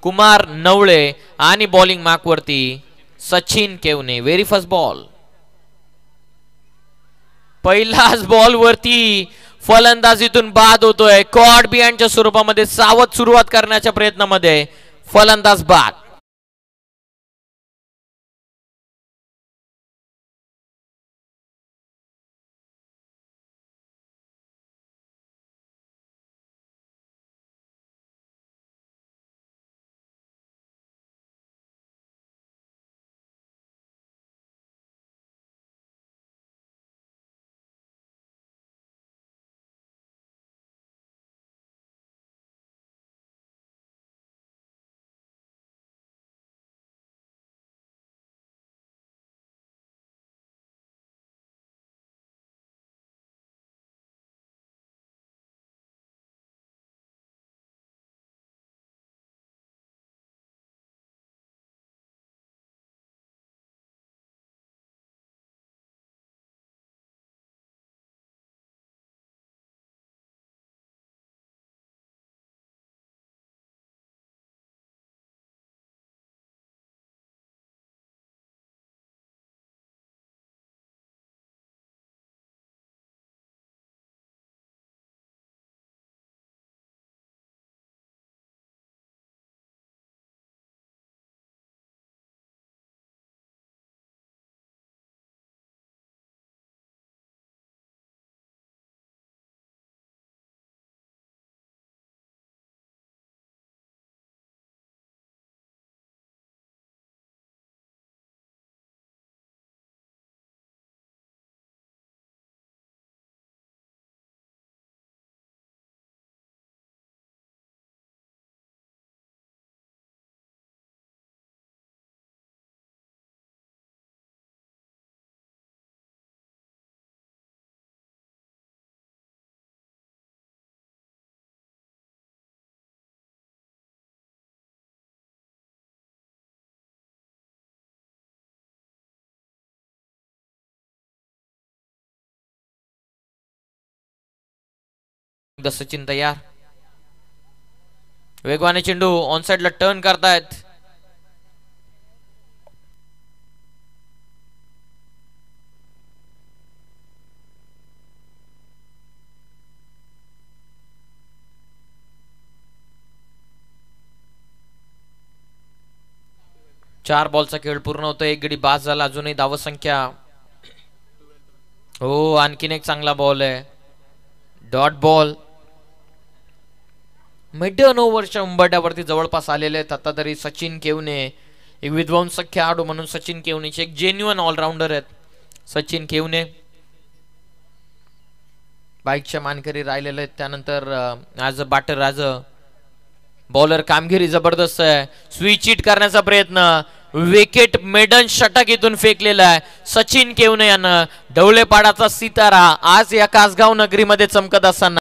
कुमार नवळे आणि bowling Mark वरती सचिन केवने. Very first ball. पहिलाच बॉल वरती फलंदाजीतून बाद होतोय. कॉट बिहाइंडच्या स्वरूपामध्ये सावध सुरुवात करण्याच्या प्रयत्नामध्ये फलंदाज बाद. सचिन तयार. वेगवाने चेंडू ऑन साइडला टर्न करतायत. चार बॉलचा खेळ पूर्ण होतो. एक गडी बाद झाला. अजूनही धावसंख्या. हो, आणखीन एक चांगला बॉल आहे. Dot ball. मिडन ओव्हरच्या उंबरठ्यावरती जवळपास आलेले आहेत आता तरी सचिन केवने. एक विध्वंसक खेळाडू म्हणून सचिन केवनेचे एक जेन्युइन ऑलराऊंडर आहेत सचिन केवने. बाईकच्या मानकरी राहिलेले आहेत. त्यानंतर as a batter as a bowler कामगिरी जबरदस्त आहे. स्विच हिट करण्याचा प्रयत्न. विकेट मेडन षटक इथून फेकलेला आहे सचिन केवने यानं. ढवळेपाडाचा सितारा आज या कासगाव नगरीमध्ये चमकत असताना